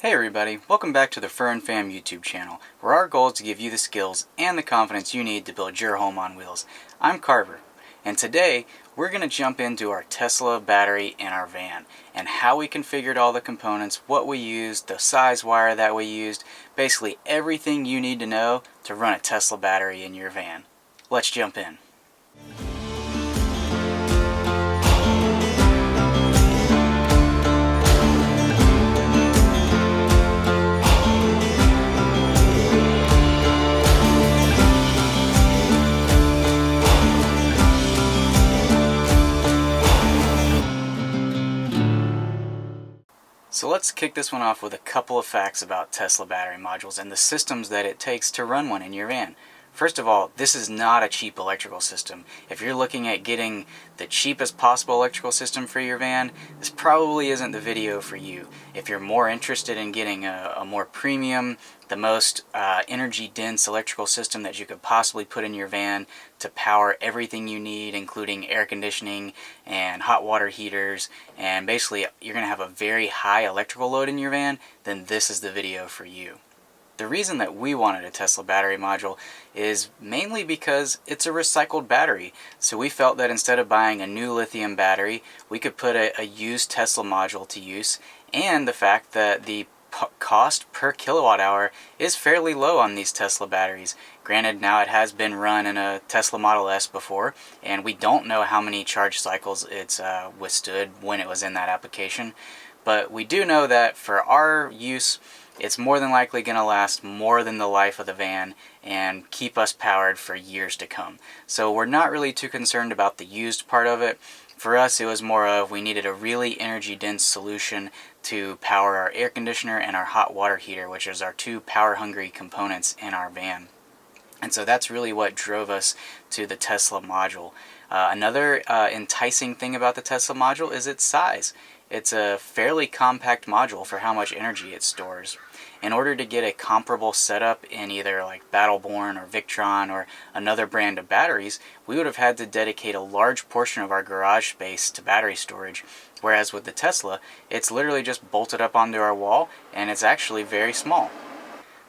Hey everybody, welcome back to the Fur and Fam YouTube channel, where our goal is to give you the skills and the confidence you need to build your home on wheels. I'm Carver, and today we're going to jump into our Tesla battery in our van, and how we configured all the components, what we used, the size wire that we used, basically everything you need to know to run a Tesla battery in your van. Let's jump in. So let's kick this one off with a couple of facts about Tesla battery modules and the systems that it takes to run one in your van. First of all, this is not a cheap electrical system. If you're looking at getting the cheapest possible electrical system for your van, this probably isn't the video for you. If you're more interested in getting a more premium, the most energy-dense electrical system that you could possibly put in your van to power everything you need, including air conditioning and hot water heaters, and basically you're going to have a very high electrical load in your van, then this is the video for you. The reason that we wanted a Tesla battery module is mainly because it's a recycled battery. So we felt that instead of buying a new lithium battery, we could put a used Tesla module to use, and the fact that the cost per kilowatt hour is fairly low on these Tesla batteries. Granted, now it has been run in a Tesla Model S before, and we don't know how many charge cycles it's withstood when it was in that application, but we do know that for our use, it's more than likely going to last more than the life of the van and keep us powered for years to come. So we're not really too concerned about the used part of it. For us, it was more of we needed a really energy-dense solution to power our air conditioner and our hot water heater, which is our two power-hungry components in our van. And so that's really what drove us to the Tesla module. Another enticing thing about the Tesla module is its size. It's a fairly compact module for how much energy it stores. In order to get a comparable setup in either like Battleborn or Victron or another brand of batteries, we would have had to dedicate a large portion of our garage space to battery storage, whereas with the Tesla, it's literally just bolted up onto our wall, and it's actually very small.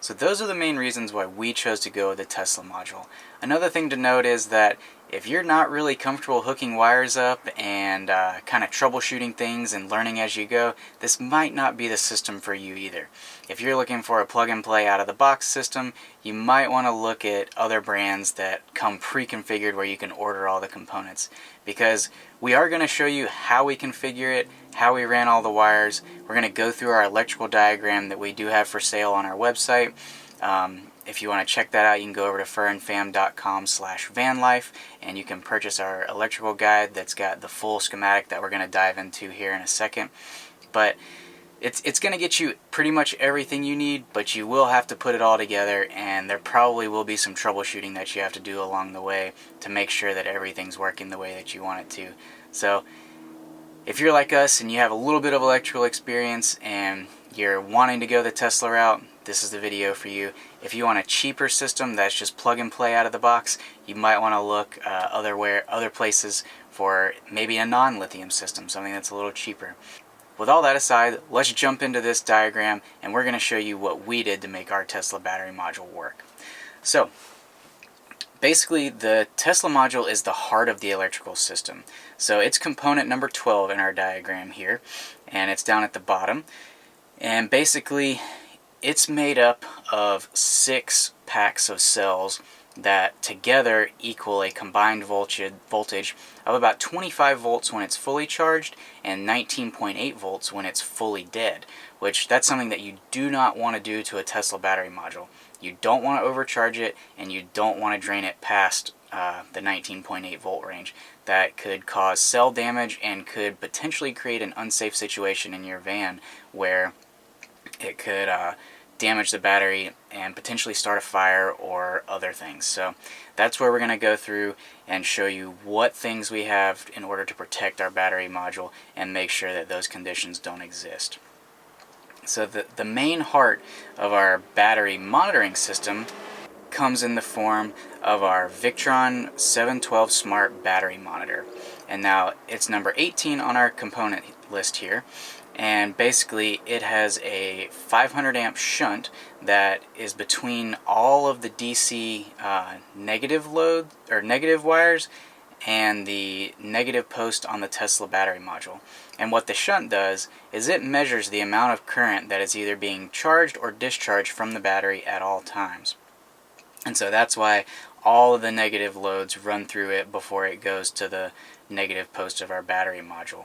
So those are the main reasons why we chose to go with the Tesla module. Another thing to note is that if you're not really comfortable hooking wires up and kind of troubleshooting things and learning as you go, this might not be the system for you either. If you're looking for a plug-and-play out-of-the-box system, you might want to look at other brands that come pre-configured where you can order all the components. Because we are going to show you how we configure it, how we ran all the wires. We're going to go through our electrical diagram that we do have for sale on our website. If you want to check that out, you can go over to furandfam.com/vanlife, and you can purchase our electrical guide that's got the full schematic that we're going to dive into here in a second. But it's going to get you pretty much everything you need, but you will have to put it all together, and there probably will be some troubleshooting that you have to do along the way to make sure that everything's working the way that you want it to. So if you're like us and you have a little bit of electrical experience and you're wanting to go the Tesla route, this is the video for you. If you want a cheaper system that's just plug and play out of the box, you might want to look other places for maybe a non-lithium system, something that's a little cheaper. With all that aside, let's jump into this diagram, and we're going to show you what we did to make our Tesla battery module work. So basically, the Tesla module is the heart of the electrical system. So it's component number 12 in our diagram here, and it's down at the bottom. And basically, it's made up of 6 packs of cells that together equal a combined voltage of about 25 volts when it's fully charged and 19.8 volts when it's fully dead, which that's something that you do not want to do to a Tesla battery module. You don't want to overcharge it, and you don't want to drain it past the 19.8 volt range. That could cause cell damage and could potentially create an unsafe situation in your van where it could damage the battery and potentially start a fire or other things. So that's where we're going to go through and show you what things we have in order to protect our battery module and make sure that those conditions don't exist. So the main heart of our battery monitoring system comes in the form of our Victron 712 Smart Battery Monitor. And now it's number 18 on our component list here. and basically it has a 500 amp shunt that is between all of the DC negative load or negative wires and the negative post on the Tesla battery module. And what the shunt does is it measures the amount of current that is either being charged or discharged from the battery at all times. And so that's why all of the negative loads run through it before it goes to the negative post of our battery module.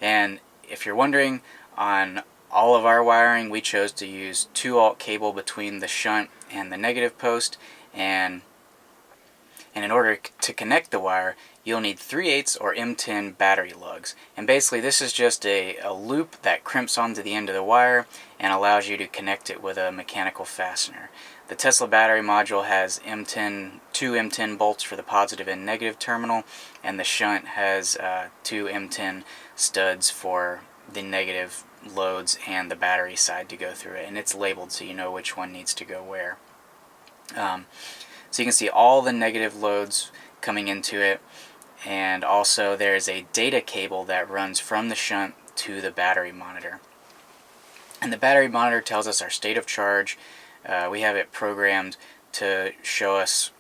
And if you're wondering, on all of our wiring we chose to use 2-aught cable between the shunt and the negative post, and in order to connect the wire you'll need 3/8 or M10 battery lugs. And basically this is just a loop that crimps onto the end of the wire and allows you to connect it with a mechanical fastener. The Tesla battery module has two M10 bolts for the positive and negative terminal, and the shunt has two M10 studs for the negative loads and the battery side to go through it, and it's labeled so you know which one needs to go where. So you can see all the negative loads coming into it, and also there's a data cable that runs from the shunt to the battery monitor. And the battery monitor tells us our state of charge. We have it programmed to show us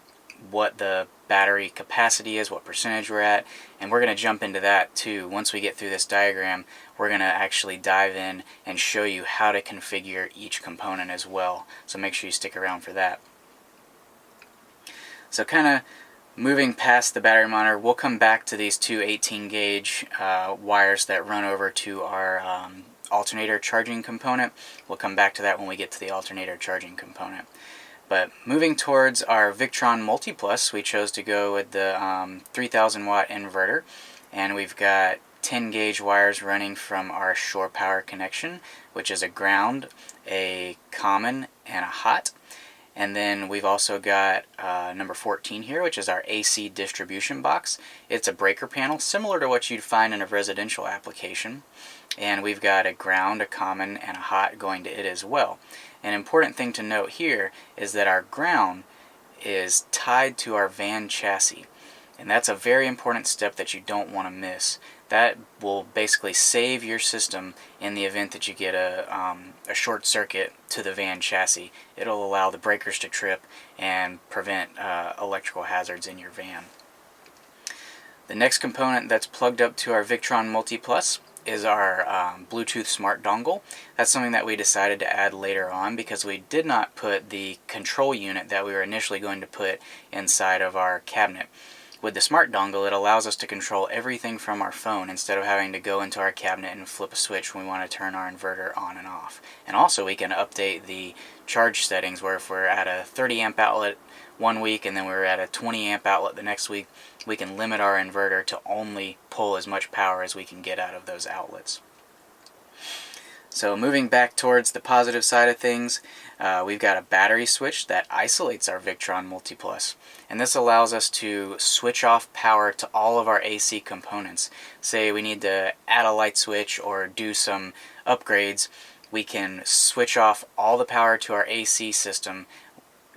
what the battery capacity is, what percentage we're at, and we're going to jump into that too. Once we get through this diagram, we're going to actually dive in and show you how to configure each component as well. So make sure you stick around for that. So kind of moving past the battery monitor, we'll come back to these two 18 gauge wires that run over to our alternator charging component. We'll come back to that when we get to the alternator charging component. But moving towards our Victron Multiplus, we chose to go with the 3000 watt inverter, and we've got 10 gauge wires running from our shore power connection, which is a ground, a common, and a hot. And then we've also got number 14 here, which is our AC distribution box. It's a breaker panel similar to what you'd find in a residential application. And we've got a ground, a common, and a hot going to it as well. An important thing to note here is that our ground is tied to our van chassis. And that's a very important step that you don't want to miss. That will basically save your system in the event that you get a short circuit to the van chassis. It'll allow the breakers to trip and prevent electrical hazards in your van. The next component that's plugged up to our Victron Multiplus is our Bluetooth smart dongle. That's something that we decided to add later on because we did not put the control unit that we were initially going to put inside of our cabinet. With the smart dongle, it allows us to control everything from our phone instead of having to go into our cabinet and flip a switch when we want to turn our inverter on and off. And also we can update the charge settings, where if we're at a 30 amp outlet one week and then we're at a 20 amp outlet the next week, we can limit our inverter to only pull as much power as we can get out of those outlets. So moving back towards the positive side of things, we've got a battery switch that isolates our Victron Multiplus. And this allows us to switch off power to all of our AC components. Say we need to add a light switch or do some upgrades, we can switch off all the power to our AC system,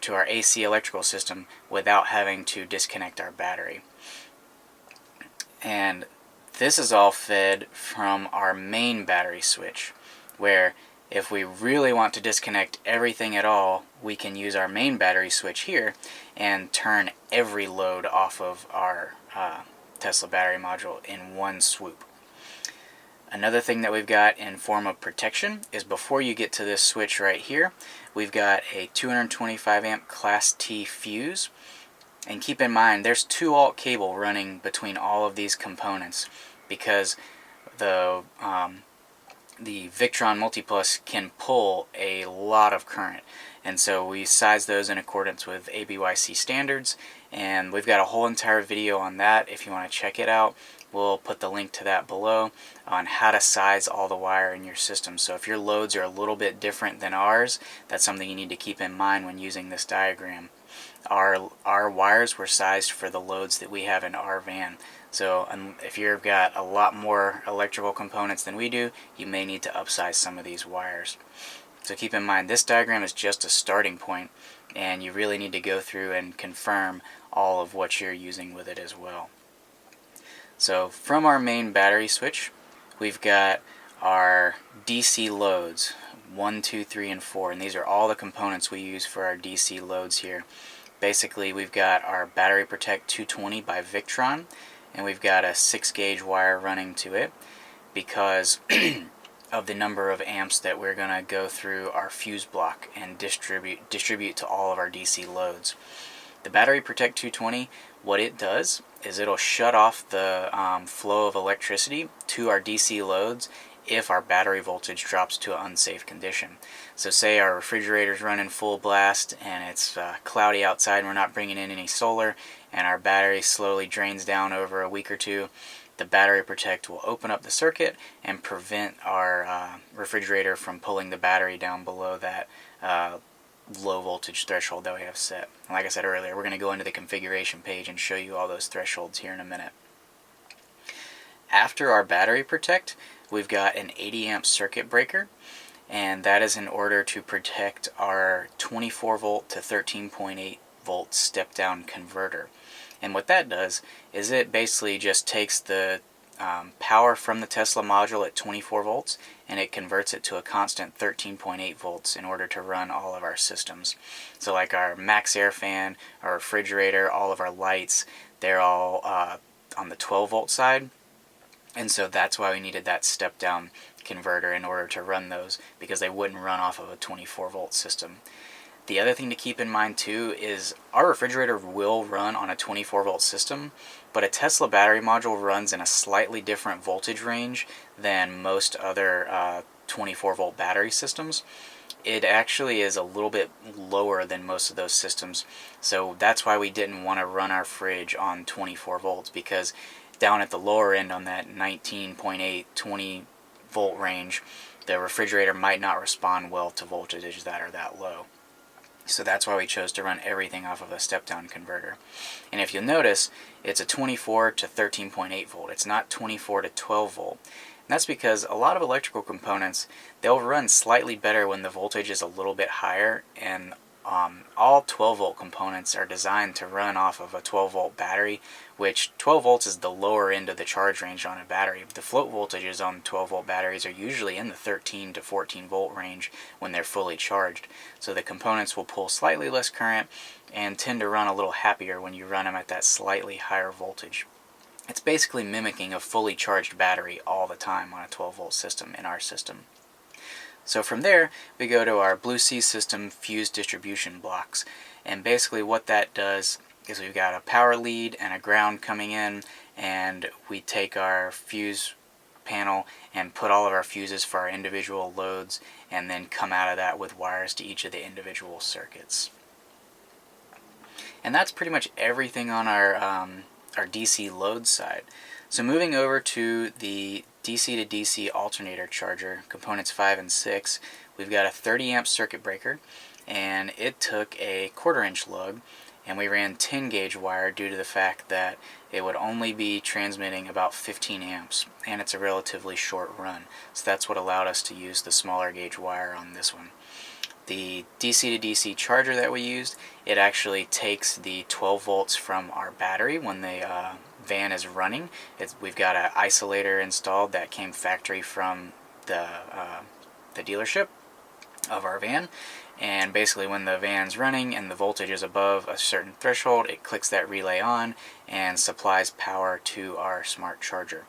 to our AC electrical system, without having to disconnect our battery. And this is all fed from our main battery switch, where if we really want to disconnect everything at all, we can use our main battery switch here and turn every load off of our Tesla battery module in one swoop. Another thing that we've got in form of protection is before you get to this switch right here, we've got a 225 amp Class T fuse. And keep in mind, there's 2-aught cable running between all of these components because the Victron Multiplus can pull a lot of current, and so we size those in accordance with ABYC standards, and we've got a whole entire video on that. If you want to check it out, we'll put the link to that below on how to size all the wire in your system. So if your loads are a little bit different than ours, that's something you need to keep in mind when using this diagram. Our wires were sized for the loads that we have in our van. So if you've got a lot more electrical components than we do, you may need to upsize some of these wires. So keep in mind, this diagram is just a starting point, and you really need to go through and confirm all of what you're using with it as well. So from our main battery switch, we've got our DC loads, 1, 2, 3, and 4, and these are all the components we use for our DC loads here. Basically, we've got our Battery Protect 220 by Victron, and we've got a 6-gauge wire running to it because of the number of amps that we're going to go through our fuse block and distribute to all of our DC loads. The Battery Protect 220, what it does is it'll shut off the flow of electricity to our DC loads if our battery voltage drops to an unsafe condition. So say our refrigerator's running full blast and it's cloudy outside and we're not bringing in any solar, and our battery slowly drains down over a week or two, the Battery Protect will open up the circuit and prevent our refrigerator from pulling the battery down below that low voltage threshold that we have set. Like I said earlier, we're going to go into the configuration page and show you all those thresholds here in a minute. After our Battery Protect, we've got an 80 amp circuit breaker, and that is in order to protect our 24 volt to 13.8 volt step down converter. And what that does is it basically just takes the power from the Tesla module at 24 volts and it converts it to a constant 13.8 volts in order to run all of our systems. So like our max air fan, our refrigerator, all of our lights, they're all on the 12 volt side, and so that's why we needed that step down converter in order to run those, because they wouldn't run off of a 24 volt system. The other thing to keep in mind too is our refrigerator will run on a 24 volt system, but a Tesla battery module runs in a slightly different voltage range than most other 24 volt battery systems. It actually is a little bit lower than most of those systems, so that's why we didn't want to run our fridge on 24 volts, because down at the lower end on that 19.8, 20 volt range, the refrigerator might not respond well to voltages that are that low. So that's why we chose to run everything off of a step-down converter. And if you'll notice, it's a 24 to 13.8 volt. It's not 24 to 12 volt. And that's because a lot of electrical components, they'll run slightly better when the voltage is a little bit higher, and all 12 volt components are designed to run off of a 12 volt battery, which 12 volts is the lower end of the charge range on a battery. The float voltages on 12 volt batteries are usually in the 13 to 14 volt range when they're fully charged. So the components will pull slightly less current and tend to run a little happier when you run them at that slightly higher voltage. It's basically mimicking a fully charged battery all the time on a 12 volt system in our system. So from there, we go to our Blue Sea system fuse distribution blocks. And basically what that does is we've got a power lead and a ground coming in, and we take our fuse panel and put all of our fuses for our individual loads, and then come out of that with wires to each of the individual circuits. And that's pretty much everything on our DC load side. So moving over to the DC to DC alternator charger, components 5 and 6, we've got a 30 amp circuit breaker, and it took a 1/4 inch lug, and we ran 10 gauge wire due to the fact that it would only be transmitting about 15 amps, and it's a relatively short run. So that's what allowed us to use the smaller gauge wire on this one. The DC to DC charger that we used, it actually takes the 12 volts from our battery when the van is running. We've got an isolator installed that came factory from the dealership of our van, and basically when the van's running and the voltage is above a certain threshold, it clicks that relay on and supplies power to our smart charger.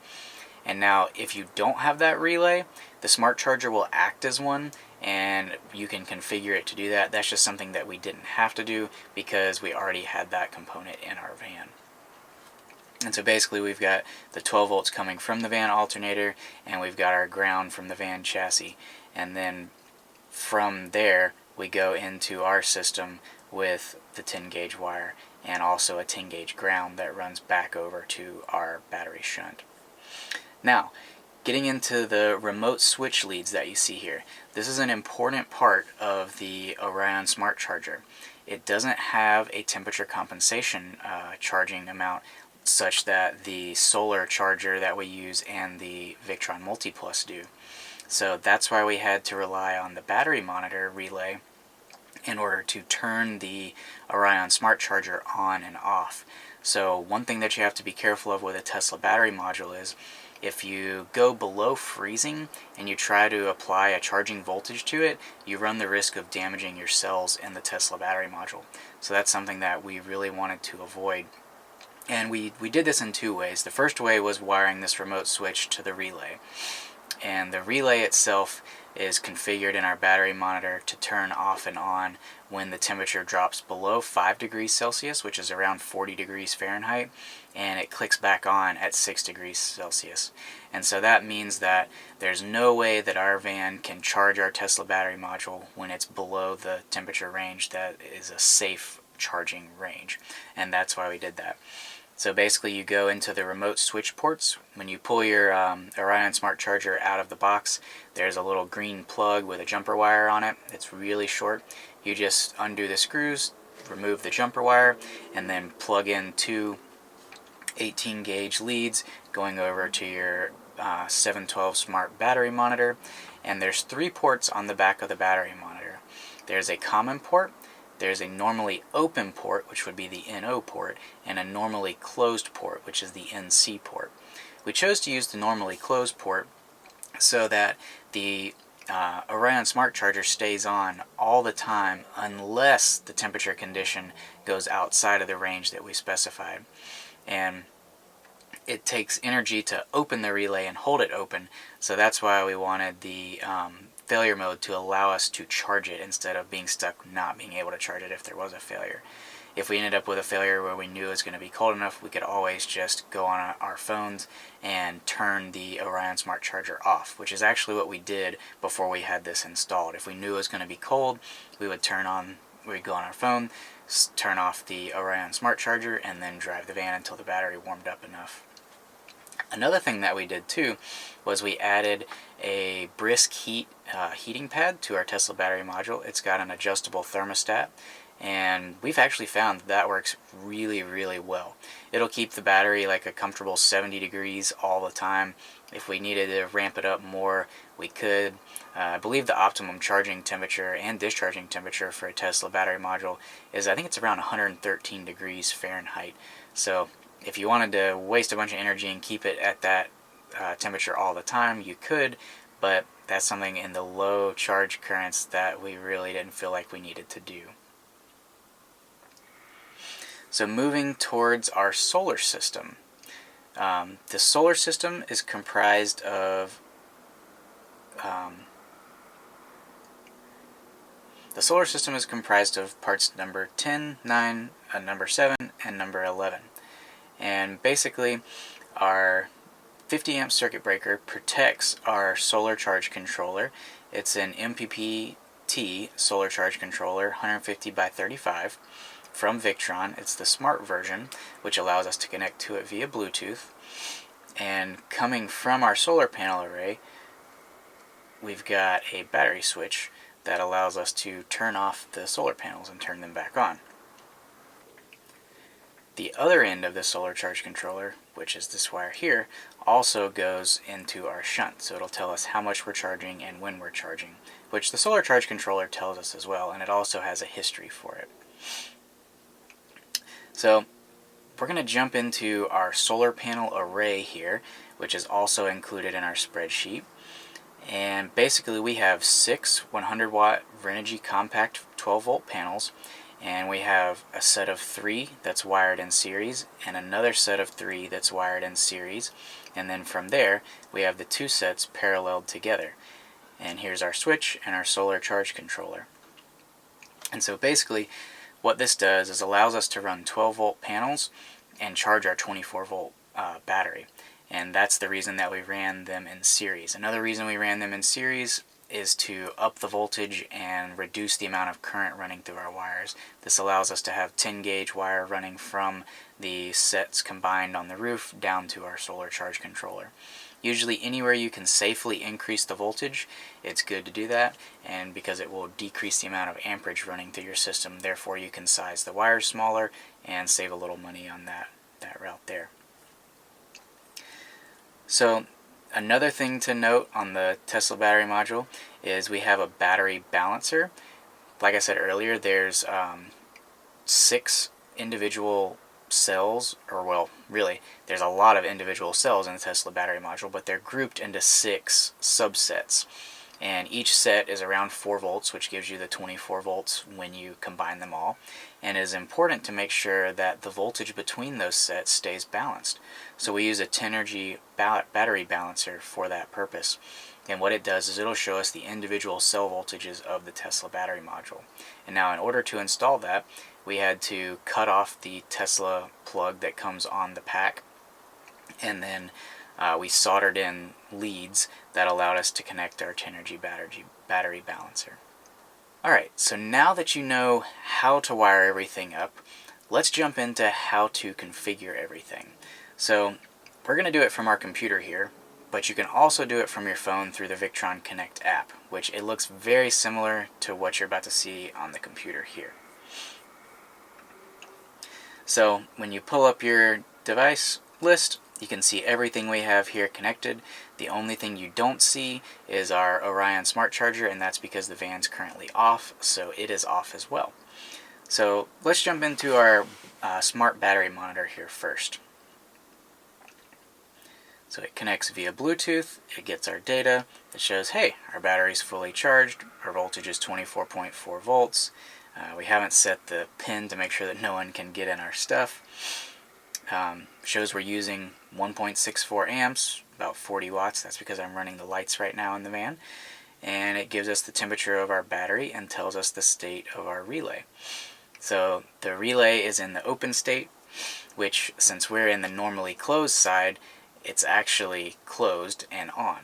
And now if you don't have that relay, the smart charger will act as one, and you can configure it to do that. That's just something that we didn't have to do because we already had that component in our van. And so basically we've got the 12 volts coming from the van alternator, and we've got our ground from the van chassis. And then from there we go into our system with the 10 gauge wire and also a 10 gauge ground that runs back over to our battery shunt. Now, getting into the remote switch leads that you see here, this is an important part of the Orion Smart Charger. It doesn't have a temperature compensation charging amount such that the solar charger that we use and the Victron Multiplus do. So that's why we had to rely on the battery monitor relay in order to turn the Orion Smart Charger on and off. So one thing that you have to be careful of with a Tesla battery module is if you go below freezing and you try to apply a charging voltage to it, you run the risk of damaging your cells in the Tesla battery module. So that's something that we really wanted to avoid. And we did this in two ways. The first way was wiring this remote switch to the relay. And the relay itself is configured in our battery monitor to turn off and on when the temperature drops below 5 degrees Celsius, which is around 40 degrees Fahrenheit, and it clicks back on at 6 degrees Celsius. And so that means that there's no way that our van can charge our Tesla battery module when it's below the temperature range that is a safe charging range. And that's why we did that. So basically you go into the remote switch ports. When you pull your Orion Smart Charger out of the box, there's a little green plug with a jumper wire on it. It's really short. You just undo the screws, remove the jumper wire, and then plug in two 18 gauge leads going over to your 712 smart battery monitor. And there's 3 ports on the back of the battery monitor. There's a common port, there's a normally open port, which would be the NO port, and a normally closed port, which is the NC port. We chose to use the normally closed port so that the Orion Smart Charger stays on all the time unless the temperature condition goes outside of the range that we specified. And it takes energy to open the relay and hold it open, so that's why we wanted the failure mode to allow us to charge it instead of being stuck not being able to charge it if there was a failure. If we ended up with a failure where we knew it was going to be cold enough, we could always just go on our phones and turn the Orion Smart Charger off, which is actually what we did before we had this installed. If we knew it was going to be cold, we would go on our phone, turn off the Orion Smart Charger, and then drive the van until the battery warmed up enough. Another thing that we did too was we added a brisk heating pad to our Tesla battery module. It's got an adjustable thermostat, and we've actually found that works really, really well. It'll keep the battery like a comfortable 70 degrees all the time. If we needed to ramp it up more, we could. I believe the optimum charging temperature and discharging temperature for a Tesla battery module is, I think it's around 113 degrees Fahrenheit. So if you wanted to waste a bunch of energy and keep it at that temperature all the time, you could, but that's something in the low charge currents that we really didn't feel like we needed to do. So moving towards our solar system. The solar system is comprised of parts number 10, 9, number 7, and number 11. And basically, our 50 amp circuit breaker protects our solar charge controller. It's an MPPT solar charge controller, 150 by 35, from Victron. It's the smart version, which allows us to connect to it via Bluetooth. And coming from our solar panel array, we've got a battery switch that allows us to turn off the solar panels and turn them back on. The other end of the solar charge controller, which is this wire here, also goes into our shunt, so it'll tell us how much we're charging and when we're charging, which the solar charge controller tells us as well, and it also has a history for it. So we're going to jump into our solar panel array here, which is also included in our spreadsheet. And basically we have 6 100 watt Renogy compact 12 volt panels, and we have a set of 3 that's wired in series and another set of 3 that's wired in series, and then from there we have the 2 sets paralleled together. And here's our switch and our solar charge controller. And so basically what this does is allows us to run 12 volt panels and charge our 24 volt battery. And that's the reason that we ran them in series. Another reason we ran them in series is to up the voltage and reduce the amount of current running through our wires. This allows us to have 10 gauge wire running from the sets combined on the roof down to our solar charge controller. Usually anywhere you can safely increase the voltage, it's good to do that, and because it will decrease the amount of amperage running through your system, therefore you can size the wires smaller and save a little money on that route there. So another thing to note on the Tesla battery module is we have a battery balancer. Like I said earlier, there's 6 individual cells, or well, really, there's a lot of individual cells in the Tesla battery module, but they're grouped into 6 subsets. And each set is around 4 volts, which gives you the 24 volts when you combine them all. And it is important to make sure that the voltage between those sets stays balanced. So we use a 10-energy battery balancer for that purpose. And what it does is it'll show us the individual cell voltages of the Tesla battery module. And now in order to install that, we had to cut off the Tesla plug that comes on the pack, and then we soldered in leads that allowed us to connect our 10-energy battery balancer. Alright, so now that you know how to wire everything up, let's jump into how to configure everything. So we're going to do it from our computer here, but you can also do it from your phone through the Victron Connect app, which it looks very similar to what you're about to see on the computer here. So when you pull up your device list, you can see everything we have here connected. The only thing you don't see is our Orion smart charger, and that's because the van's currently off, so it is off as well. So let's jump into our smart battery monitor here first. So it connects via Bluetooth, it gets our data, it shows, hey, our battery's fully charged, our voltage is 24.4 volts. We haven't set the pin to make sure that no one can get in our stuff. Shows we're using 1.64 amps, about 40 watts. That's because I'm running the lights right now in the van. And it gives us the temperature of our battery and tells us the state of our relay. So the relay is in the open state, which since we're in the normally closed side, it's actually closed and on.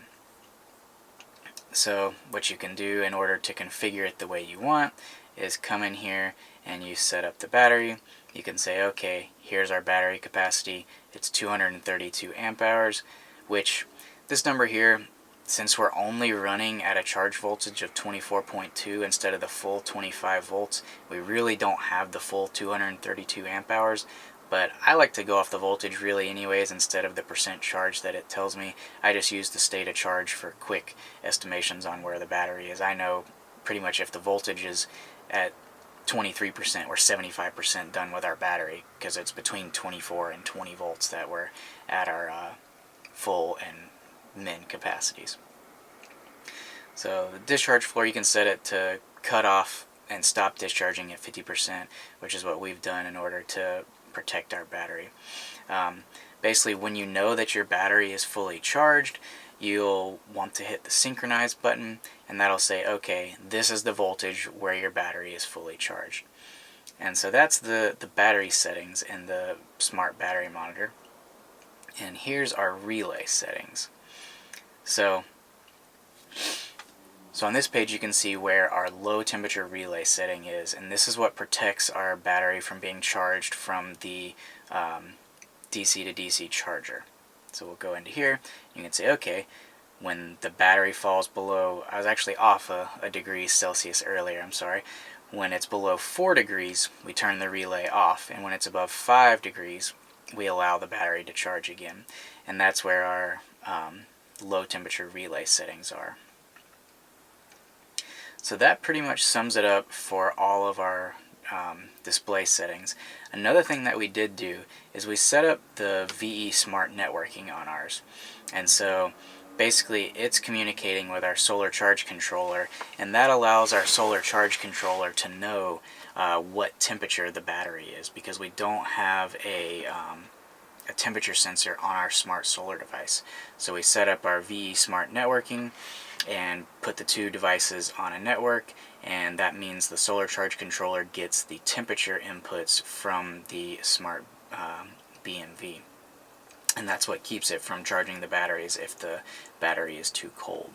So what you can do in order to configure it the way you want is come in here and you set up the battery. You can say, okay, here's our battery capacity. It's 232 amp hours, which this number here, since we're only running at a charge voltage of 24.2 instead of the full 25 volts, we really don't have the full 232 amp hours. But I like to go off the voltage really anyways instead of the percent charge that it tells me. I just use the state of charge for quick estimations on where the battery is. I know pretty much if the voltage is at 23% or 75% done with our battery, because it's between 24 and 20 volts that we're at our full and min capacities. So the discharge floor, you can set it to cut off and stop discharging at 50%, which is what we've done in order to protect our battery. Basically, when you know that your battery is fully charged, you'll want to hit the synchronize button, and that'll say, okay, this is the voltage where your battery is fully charged. And so that's the battery settings in the smart battery monitor. And here's our relay settings. So on this page you can see where our low temperature relay setting is, and this is what protects our battery from being charged from the DC to DC charger. So we'll go into here, you can say, okay, when the battery falls below, I was actually off a degree Celsius earlier, I'm sorry. When it's below 4 degrees, we turn the relay off, and when it's above 5 degrees, we allow the battery to charge again. And that's where our low temperature relay settings are. So that pretty much sums it up for all of our display settings. Another thing that we did do is we set up the VE Smart networking on ours. And so basically it's communicating with our solar charge controller, and that allows our solar charge controller to know what temperature the battery is, because we don't have a temperature sensor on our smart solar device. So we set up our VE Smart networking and put the two devices on a network, and that means the solar charge controller gets the temperature inputs from the smart BMV, and that's what keeps it from charging the batteries if the battery is too cold.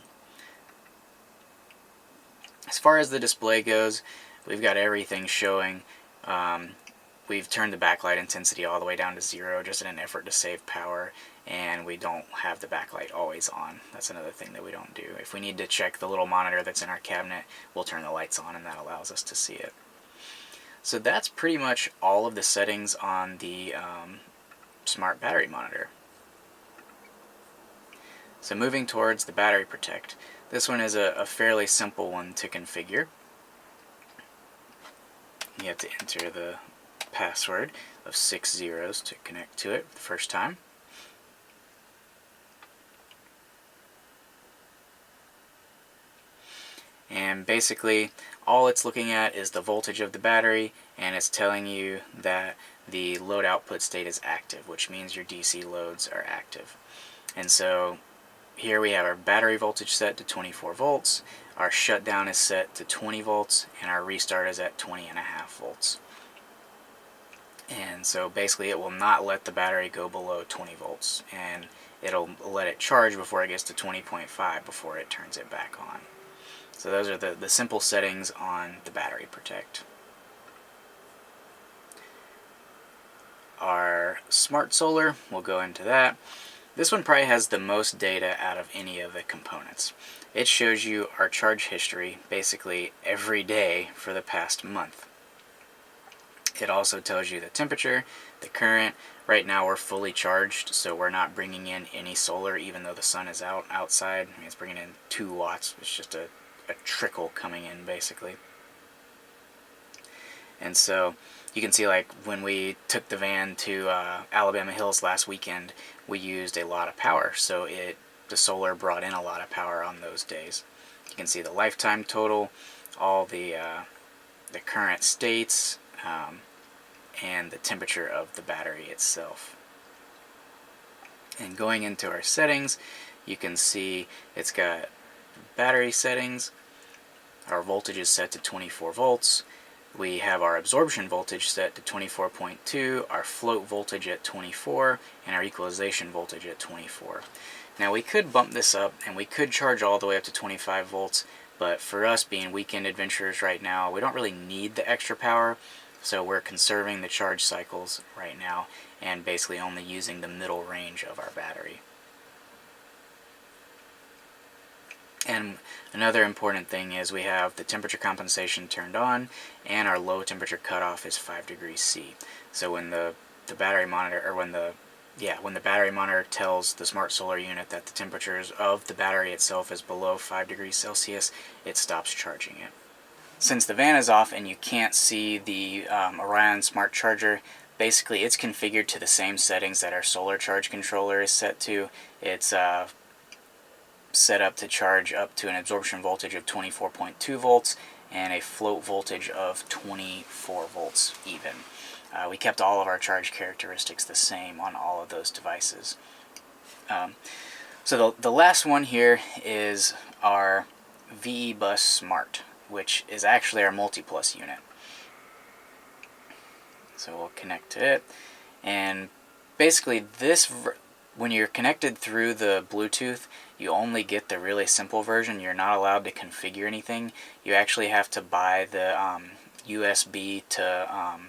As far as the display goes, we've got everything showing. We've turned the backlight intensity all the way down to 0 just in an effort to save power, and we don't have the backlight always on. That's another thing that we don't do. If we need to check the little monitor that's in our cabinet, we'll turn the lights on, and that allows us to see it. So that's pretty much all of the settings on the smart battery monitor. So moving towards the battery protect. This one is a fairly simple one to configure. You have to enter the password of 6 zeros to connect to it the first time. And basically all it's looking at is the voltage of the battery, and it's telling you that the load output state is active, which means your DC loads are active. And so here we have our battery voltage set to 24 volts, our shutdown is set to 20 volts, and our restart is at 20.5 volts. And so basically it will not let the battery go below 20 volts, and it'll let it charge before it gets to 20.5 before it turns it back on. So those are the simple settings on the battery protect. Our smart solar, we'll go into that. This one probably has the most data out of any of the components. It shows you our charge history basically every day for the past month. It also tells you the temperature, the current. Right now we're fully charged, so we're not bringing in any solar even though the sun is outside. I mean, it's bringing in 2 watts. It's just a trickle coming in basically. And so you can see, like, when we took the van to Alabama Hills last weekend, we used a lot of power, so the solar brought in a lot of power on those days. You can see the lifetime total, all the current states, and the temperature of the battery itself. And going into our settings, you can see it's got battery settings. Our voltage is set to 24 volts. We have our absorption voltage set to 24.2, our float voltage at 24, and our equalization voltage at 24. Now we could bump this up and we could charge all the way up to 25 volts, but for us being weekend adventurers right now, we don't really need the extra power, so we're conserving the charge cycles right now and basically only using the middle range of our battery. And another important thing is we have the temperature compensation turned on, and our low temperature cutoff is 5 degrees C. So when the battery monitor, or when the battery monitor tells the smart solar unit that the temperatures of the battery itself is below 5 degrees Celsius, it stops charging it. Since the van is off and you can't see the Orion smart charger, basically it's configured to the same settings that our solar charge controller is set to. It's set up to charge up to an absorption voltage of 24.2 volts and a float voltage of 24 volts even. We kept all of our charge characteristics the same on all of those devices. So the last one here is our VE Bus Smart, which is actually our multi-plus unit. So we'll connect to it, and basically when you're connected through the Bluetooth, you only get the really simple version. You're not allowed to configure anything. You actually have to buy the USB to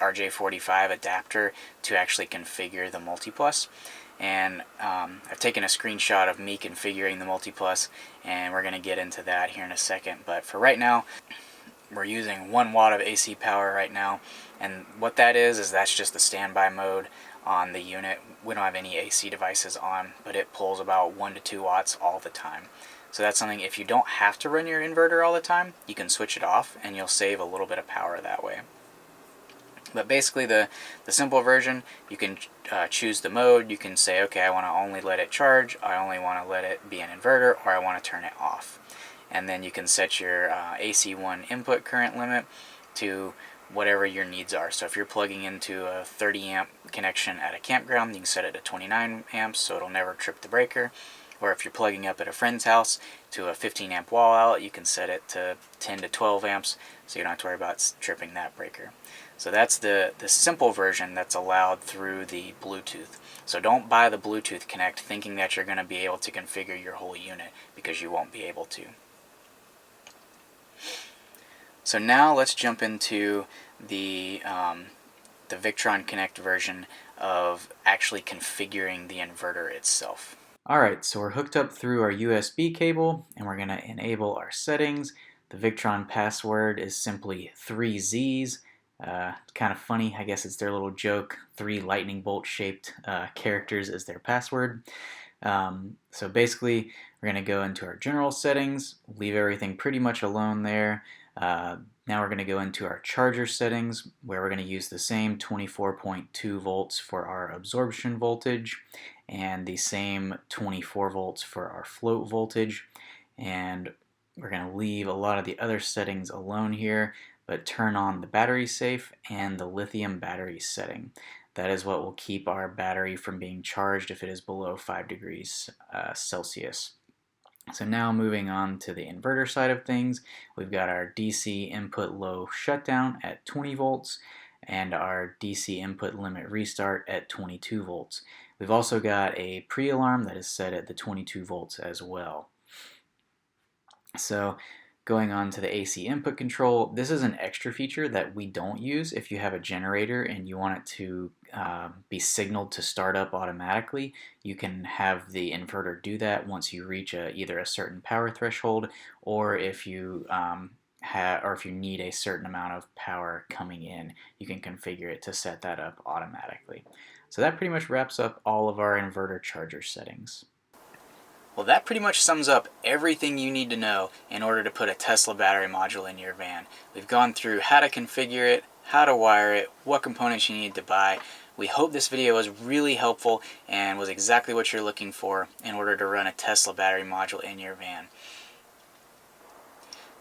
RJ45 adapter to actually configure the multiplus. And I've taken a screenshot of me configuring the multiplus, and we're going to get into that here in a second. But for right now, we're using 1 watt of AC power right now, and what that is that's just the standby mode on the unit. We don't have any AC devices on, but it pulls about 1 to 2 watts all the time. So that's something, if you don't have to run your inverter all the time, you can switch it off and you'll save a little bit of power that way. But basically the simple version, you can choose the mode. You can say, okay, I want to only let it charge, I only want to let it be an inverter, or I want to turn it off. And then you can set your AC1 input current limit to whatever your needs are. So if you're plugging into a 30 amp connection at a campground, you can set it to 29 amps so it'll never trip the breaker. Or if you're plugging up at a friend's house to a 15 amp wall outlet, you can set it to 10 to 12 amps so you don't have to worry about tripping that breaker. So that's the simple version that's allowed through the Bluetooth. So don't buy the Bluetooth Connect thinking that you're going to be able to configure your whole unit, because you won't be able to. So now let's jump into the Victron Connect version of actually configuring the inverter itself. Alright, so we're hooked up through our USB cable, and we're going to enable our settings. The Victron password is simply 3 Z's. Kind of funny, I guess it's their little joke. 3 lightning bolt shaped characters is their password. So basically, we're going to go into our general settings, leave everything pretty much alone there. Now we're going to go into our charger settings, where we're going to use the same 24.2 volts for our absorption voltage and the same 24 volts for our float voltage. And we're going to leave a lot of the other settings alone here, but turn on the battery safe and the lithium battery setting. That is what will keep our battery from being charged if it is below 5 degrees Celsius. So now moving on to the inverter side of things, we've got our DC input low shutdown at 20 volts and our DC input limit restart at 22 volts. We've also got a pre-alarm that is set at the 22 volts as well. So going on to the AC input control, this is an extra feature that we don't use if you have a generator and you want it to be signaled to start up automatically. You can have the inverter do that once you reach either a certain power threshold, or if you if you need a certain amount of power coming in, you can configure it to set that up automatically. So that pretty much wraps up all of our inverter charger settings. Well, that pretty much sums up everything you need to know in order to put a Tesla battery module in your van. We've gone through how to configure it, how to wire it, what components you need to buy. We hope this video was really helpful and was exactly what you're looking for in order to run a Tesla battery module in your van.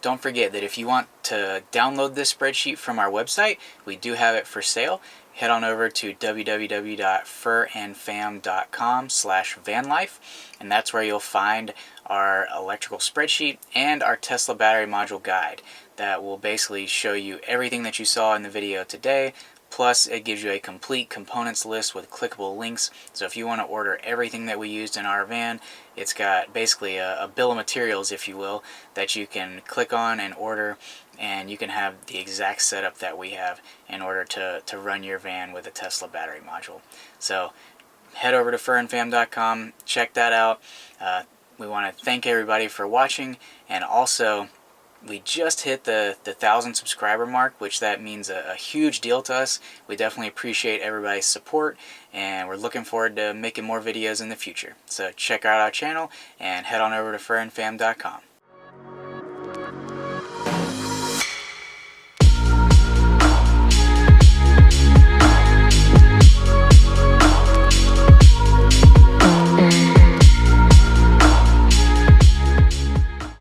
Don't forget that if you want to download this spreadsheet from our website, we do have it for sale. Head on over to www.ferandfam.com/vanlife, and that's where you'll find our electrical spreadsheet and our Tesla battery module guide that will basically show you everything that you saw in the video today. Plus, it gives you a complete components list with clickable links. So if you want to order everything that we used in our van, it's got basically a bill of materials, if you will, that you can click on and order, and you can have the exact setup that we have in order to run your van with a Tesla battery module. So head over to ferandfam.com, check that out. We want to thank everybody for watching, and also we just hit the 1,000 subscriber mark, which that means a huge deal to us. We definitely appreciate everybody's support, and we're looking forward to making more videos in the future. So check out our channel and head on over to ferandfam.com.